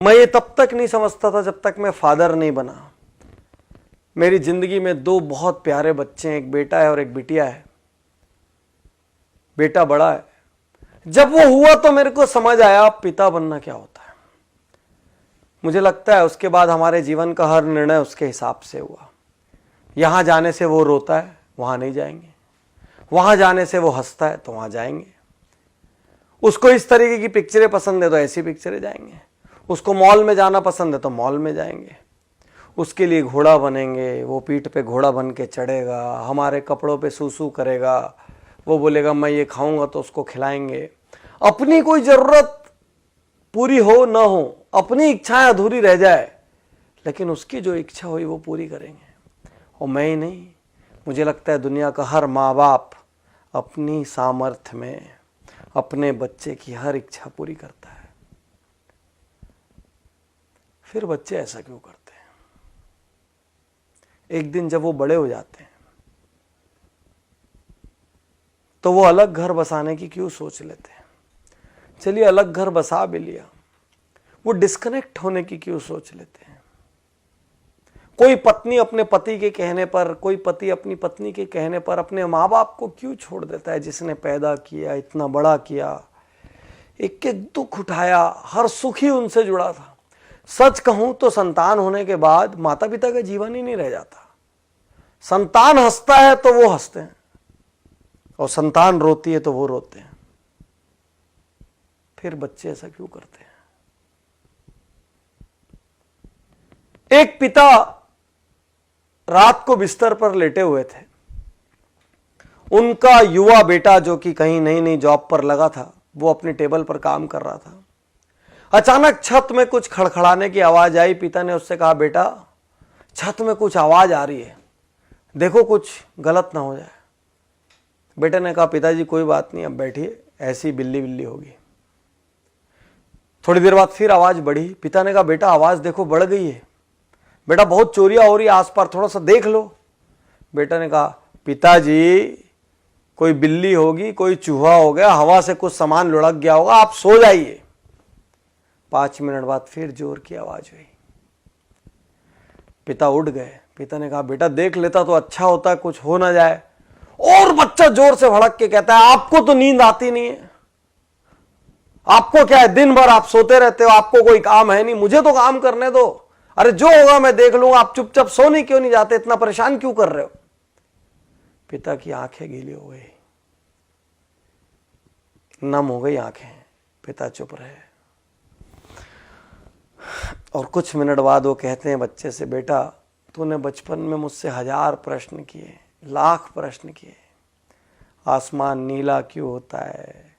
मैं ये तब तक नहीं समझता था जब तक मैं फादर नहीं बना। मेरी जिंदगी में दो बहुत प्यारे बच्चे हैं, एक बेटा है और एक बिटिया है। बेटा बड़ा है। जब वो हुआ तो मेरे को समझ आया पिता बनना क्या होता है। मुझे लगता है उसके बाद हमारे जीवन का हर निर्णय उसके हिसाब से हुआ। यहां जाने से वो रोता है, वहां नहीं जाएंगे। वहां जाने से वो हंसता है तो वहां जाएंगे। उसको इस तरीके की पिक्चरें पसंद है तो ऐसी पिक्चरें जाएंगे। उसको मॉल में जाना पसंद है तो मॉल में जाएंगे। उसके लिए घोड़ा बनेंगे, वो पीठ पे घोड़ा बन के चढ़ेगा, हमारे कपड़ों पे सूसू करेगा, वो बोलेगा मैं ये खाऊंगा तो उसको खिलाएंगे। अपनी कोई जरूरत पूरी हो ना हो, अपनी इच्छाएं अधूरी रह जाए, लेकिन उसकी जो इच्छा हुई वो पूरी करेंगे। और मैं ही नहीं, मुझे लगता है दुनिया का हर माँ बाप अपनी सामर्थ्य में अपने बच्चे की हर इच्छा पूरी करता है। फिर बच्चे ऐसा क्यों करते हैं? एक दिन जब वो बड़े हो जाते हैं तो वो अलग घर बसाने की क्यों सोच लेते हैं? चलिए अलग घर बसा भी लिया, वो डिस्कनेक्ट होने की क्यों सोच लेते हैं? कोई पत्नी अपने पति के कहने पर, कोई पति अपनी पत्नी के कहने पर अपने माँ बाप को क्यों छोड़ देता है, जिसने पैदा किया, इतना बड़ा किया, एक एक दुख उठाया, हर सुख ही उनसे जुड़ा था। सच कहूं तो संतान होने के बाद माता पिता का जीवन ही नहीं रह जाता। संतान हंसता है तो वो हंसते हैं और संतान रोती है तो वो रोते हैं। फिर बच्चे ऐसा क्यों करते हैं? एक पिता रात को बिस्तर पर लेटे हुए थे। उनका युवा बेटा जो कि कहीं नई नई जॉब पर लगा था, वो अपने टेबल पर काम कर रहा था। अचानक छत में कुछ खड़खड़ाने की आवाज आई। पिता ने उससे कहा, बेटा छत में कुछ आवाज आ रही है, देखो कुछ गलत ना हो जाए। बेटे ने कहा, पिताजी कोई बात नहीं, अब बैठिए, ऐसी बिल्ली बिल्ली होगी। थोड़ी देर बाद फिर आवाज बढ़ी। पिता ने कहा, बेटा आवाज देखो बढ़ गई है, बेटा बहुत चोरियां हो रही है आस पास, थोड़ा सा देख लो। बेटा ने कहा, पिताजी कोई बिल्ली होगी, कोई चूहा हो गया, हवा से कुछ सामान लुढ़क गया होगा, आप सो जाइए। 5 मिनट बाद फिर जोर की आवाज हुई। पिता उठ गए। पिता ने कहा, बेटा देख लेता तो अच्छा होता, कुछ हो ना जाए। और बच्चा जोर से भड़क के कहता है, आपको तो नींद आती नहीं है, आपको क्या है, दिन भर आप सोते रहते हो, आपको कोई काम है नहीं, मुझे तो काम करने दो। अरे जो होगा मैं देख लूंगा, आप चुपचाप सोने क्यों नहीं जाते, इतना परेशान क्यों कर रहे हो? पिता की आंखें गीली हो गई, नम हो गई आंखें। पिता चुप रहे और कुछ मिनट बाद वो कहते हैं बच्चे से, बेटा तूने बचपन में मुझसे 1000 प्रश्न किए, लाख प्रश्न किए। आसमान नीला क्यों होता है,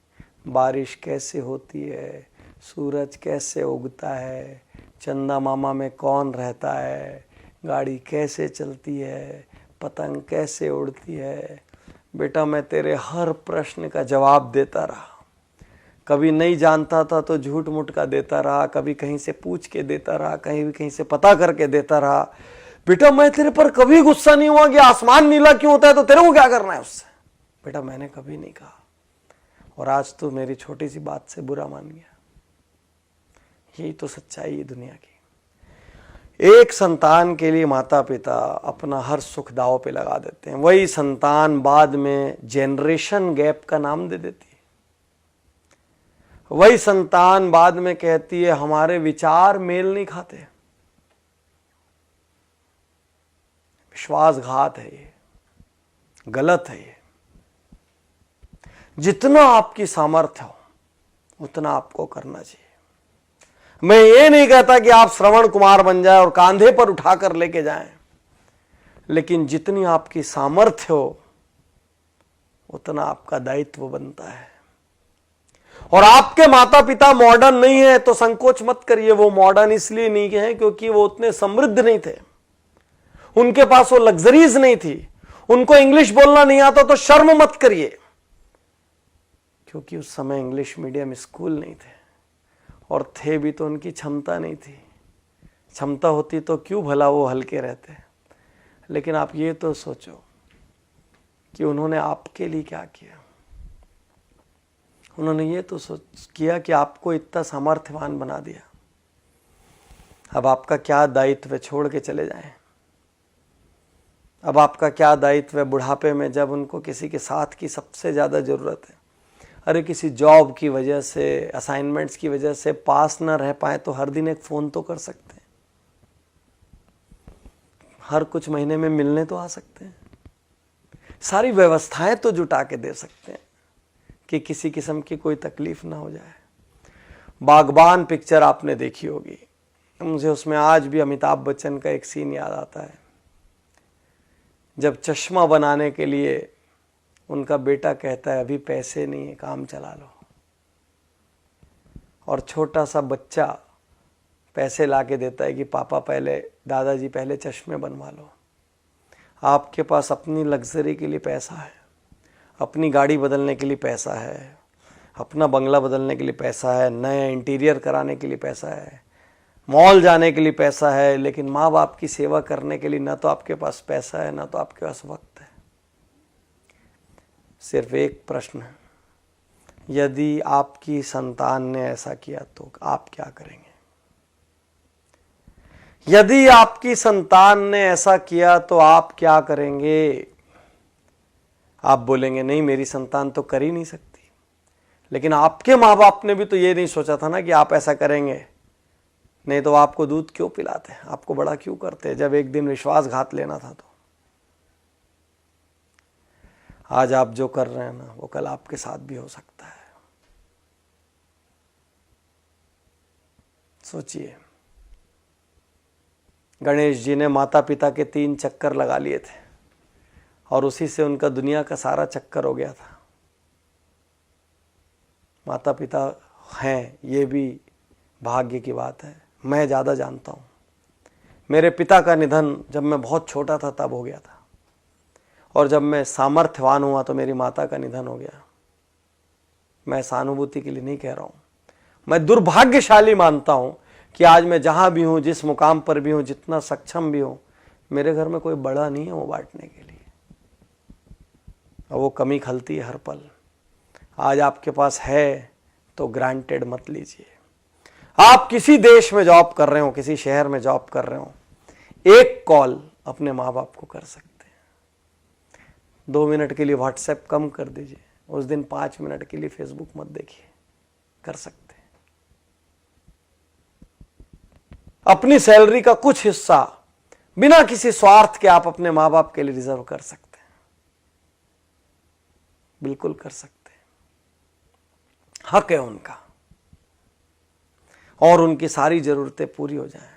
बारिश कैसे होती है, सूरज कैसे उगता है, चंदा मामा में कौन रहता है, गाड़ी कैसे चलती है, पतंग कैसे उड़ती है। बेटा मैं तेरे हर प्रश्न का जवाब देता रहा। कभी नहीं जानता था तो झूठ मूठ का देता रहा, कभी कहीं से पूछ के देता रहा, कहीं से पता करके देता रहा। बेटा मैं तेरे पर कभी गुस्सा नहीं हुआ कि आसमान नीला क्यों होता है तो तेरे को क्या करना है उससे। बेटा मैंने कभी नहीं कहा, और आज तो मेरी छोटी सी बात से बुरा मान गया। यही तो सच्चाई है दुनिया की। एक संतान के लिए माता पिता अपना हर सुख दांव पे लगा देते हैं। वही संतान बाद में जेनरेशन गैप का नाम दे देती है। वही संतान बाद में कहती है हमारे विचार मेल नहीं खाते। विश्वासघात है ये, गलत है ये। जितना आपकी सामर्थ्य हो उतना आपको करना चाहिए। मैं ये नहीं कहता कि आप श्रवण कुमार बन जाए और कांधे पर उठाकर लेके जाएं, लेकिन जितनी आपकी सामर्थ्य हो उतना आपका दायित्व बनता है। और आपके माता पिता मॉडर्न नहीं है तो संकोच मत करिए। वो मॉडर्न इसलिए नहीं है क्योंकि वो उतने समृद्ध नहीं थे, उनके पास वो लग्जरीज नहीं थी, उनको इंग्लिश बोलना नहीं आता तो शर्म मत करिए, क्योंकि उस समय इंग्लिश मीडियम स्कूल नहीं थे, और थे भी तो उनकी क्षमता नहीं थी। क्षमता होती तो क्यों भला वो हल्के रहते। लेकिन आप ये तो सोचो कि उन्होंने आपके लिए क्या किया। उन्होंने ये तो किया कि आपको इतना सामर्थ्यवान बना दिया। अब आपका क्या दायित्व है, छोड़ के चले जाएं। अब आपका क्या दायित्व है बुढ़ापे में, जब उनको किसी के साथ की सबसे ज़्यादा ज़रूरत है। अरे किसी जॉब की वजह से, असाइनमेंट्स की वजह से पास ना रह पाए तो हर दिन एक फ़ोन तो कर सकते हैं, हर कुछ महीने में मिलने तो आ सकते हैं, सारी व्यवस्थाएं तो जुटा के दे सकते हैं कि किसी किस्म की कोई तकलीफ ना हो जाए। बागबान पिक्चर आपने देखी होगी, मुझे उसमें आज भी अमिताभ बच्चन का एक सीन याद आता है, जब चश्मा बनाने के लिए उनका बेटा कहता है अभी पैसे नहीं है, काम चला लो, और छोटा सा बच्चा पैसे ला के देता है कि पापा पहले, दादाजी पहले चश्मे बनवा लो। आपके पास अपनी लग्जरी के लिए पैसा है, अपनी गाड़ी बदलने के लिए पैसा है, अपना बंगला बदलने के लिए पैसा है, नए इंटीरियर कराने के लिए पैसा है, मॉल जाने के लिए पैसा है, लेकिन माँ बाप की सेवा करने के लिए ना तो आपके पास पैसा है, ना तो आपके पास वक्त है। सिर्फ एक प्रश्न है, यदि आपकी संतान ने ऐसा किया तो आप क्या करेंगे? यदि आपकी संतान ने ऐसा किया तो आप क्या करेंगे? आप बोलेंगे नहीं, मेरी संतान तो कर ही नहीं सकती। लेकिन आपके माँ बाप ने भी तो ये नहीं सोचा था ना कि आप ऐसा करेंगे, नहीं तो आपको दूध क्यों पिलाते, आपको बड़ा क्यों करते जब एक दिन विश्वासघात लेना था तो। आज आप जो कर रहे हैं ना, वो कल आपके साथ भी हो सकता है। सोचिए, गणेश जी ने माता पिता के 3 चक्कर लगा लिए थे और उसी से उनका दुनिया का सारा चक्कर हो गया था। माता पिता हैं, ये भी भाग्य की बात है। मैं ज़्यादा जानता हूँ, मेरे पिता का निधन जब मैं बहुत छोटा था तब हो गया था, और जब मैं सामर्थ्यवान हुआ तो मेरी माता का निधन हो गया। मैं सहानुभूति के लिए नहीं कह रहा हूँ, मैं दुर्भाग्यशाली मानता हूँ कि आज मैं जहाँ भी हूँ, जिस मुकाम पर भी हूँ, जितना सक्षम भी हूँ, मेरे घर में कोई बड़ा नहीं है वो बांटने के लिए, और वो कमी खलती है हर पल। आज आपके पास है तो ग्रांटेड मत लीजिए। आप किसी देश में जॉब कर रहे हो, किसी शहर में जॉब कर रहे हो, एक कॉल अपने माँ बाप को कर सकते हैं। 2 मिनट के लिए व्हाट्सएप कम कर दीजिए, उस दिन 5 मिनट के लिए फेसबुक मत देखिए, कर सकते हैं। अपनी सैलरी का कुछ हिस्सा बिना किसी स्वार्थ के आप अपने माँ बाप के लिए रिजर्व कर सकते हैं, बिल्कुल कर सकते हैं, हक है उनका, और उनकी सारी जरूरतें पूरी हो जाएं।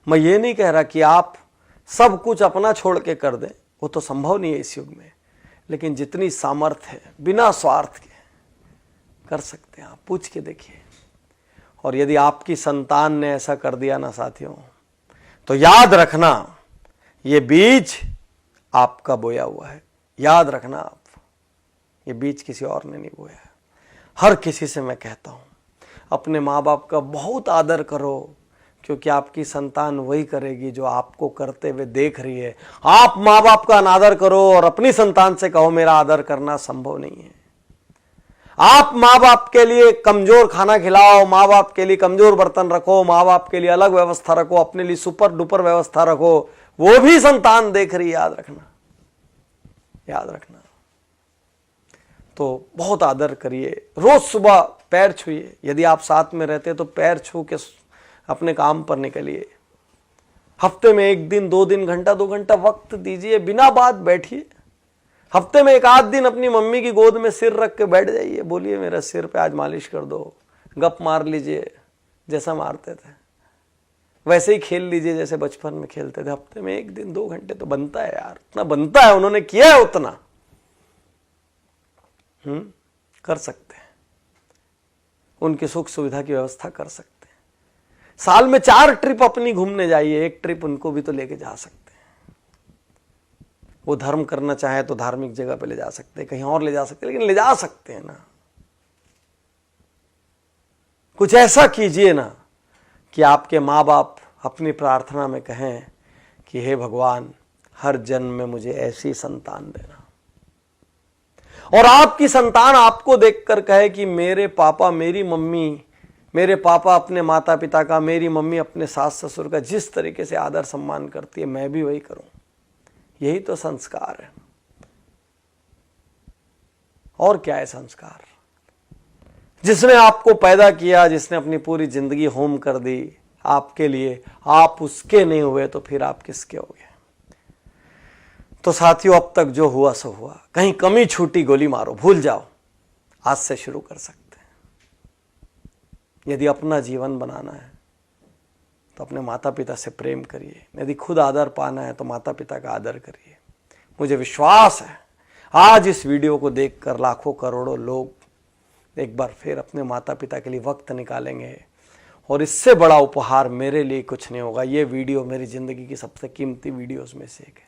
मैं ये नहीं कह रहा कि आप सब कुछ अपना छोड़ के कर दें, वो तो संभव नहीं है इस युग में, लेकिन जितनी सामर्थ्य है बिना स्वार्थ के कर सकते हैं। आप पूछ के देखिए। और यदि आपकी संतान ने ऐसा कर दिया ना साथियों, तो याद रखना ये बीज आपका बोया हुआ है। याद रखना आप, ये बीज किसी और ने नहीं बोया है। हर किसी से मैं कहता हूं, अपने माँ बाप का बहुत आदर करो, क्योंकि आपकी संतान वही करेगी जो आपको करते हुए देख रही है। आप माँ बाप का अनादर करो और अपनी संतान से कहो मेरा आदर करना संभव नहीं है। आप माँ बाप के लिए कमजोर खाना खिलाओ, माँ बाप के लिए कमजोर बर्तन रखो, माँ बाप के लिए अलग व्यवस्था रखो, अपने लिए सुपर डुपर व्यवस्था रखो, वो भी संतान देख रही है। याद रखना, याद रखना। तो बहुत आदर करिए, रोज सुबह पैर छूइए। यदि आप साथ में रहते तो पैर छू के अपने काम पर निकलिए। हफ्ते में 1 दिन 2 दिन, घंटा 2 घंटा वक्त दीजिए, बिना बात बैठिए। हफ्ते में 1 आध दिन अपनी मम्मी की गोद में सिर रख के बैठ जाइए, बोलिए मेरा सिर पे आज मालिश कर दो, गप मार लीजिए, जैसा मारते थे वैसे ही खेल लीजिए जैसे बचपन में खेलते थे। हफ्ते में 1 दिन 2 घंटे तो बनता है यार, उतना बनता है, उन्होंने किया है उतना। कर सकते हैं, उनकी सुख सुविधा की व्यवस्था कर सकते हैं। साल में 4 ट्रिप अपनी घूमने जाइए, 1 ट्रिप उनको भी तो लेके जा सकते हैं। वो धर्म करना चाहे तो धार्मिक जगह पे ले जा सकते हैं, कहीं और ले जा सकते हैं, लेकिन ले जा सकते हैं ना। कुछ ऐसा कीजिए ना कि आपके माँ बाप अपनी प्रार्थना में कहें कि हे भगवान, हर जन्म में मुझे ऐसी संतान देना। और आपकी संतान आपको देखकर कहे कि मेरे पापा मेरी मम्मी मेरे पापा अपने माता पिता का, मेरी मम्मी अपने सास ससुर का जिस तरीके से आदर सम्मान करती है, मैं भी वही करूं। यही तो संस्कार है। और क्या है संस्कार? जिसने आपको पैदा किया, जिसने अपनी पूरी जिंदगी होम कर दी आपके लिए, आप उसके नहीं हुए तो फिर आप किसके हो गए? तो साथियों, अब तक जो हुआ सो हुआ। कहीं कमी छूटी, गोली मारो, भूल जाओ। आज से शुरू कर सकते हैं। यदि अपना जीवन बनाना है तो अपने माता पिता से प्रेम करिए। यदि खुद आदर पाना है तो माता पिता का आदर करिए। मुझे विश्वास है आज इस वीडियो को देखकर लाखों करोड़ों लोग एक बार फिर अपने माता पिता के लिए वक्त निकालेंगे। और इससे बड़ा उपहार मेरे लिए कुछ नहीं होगा। ये वीडियो मेरी जिंदगी की सबसे कीमती वीडियोस में से एक है।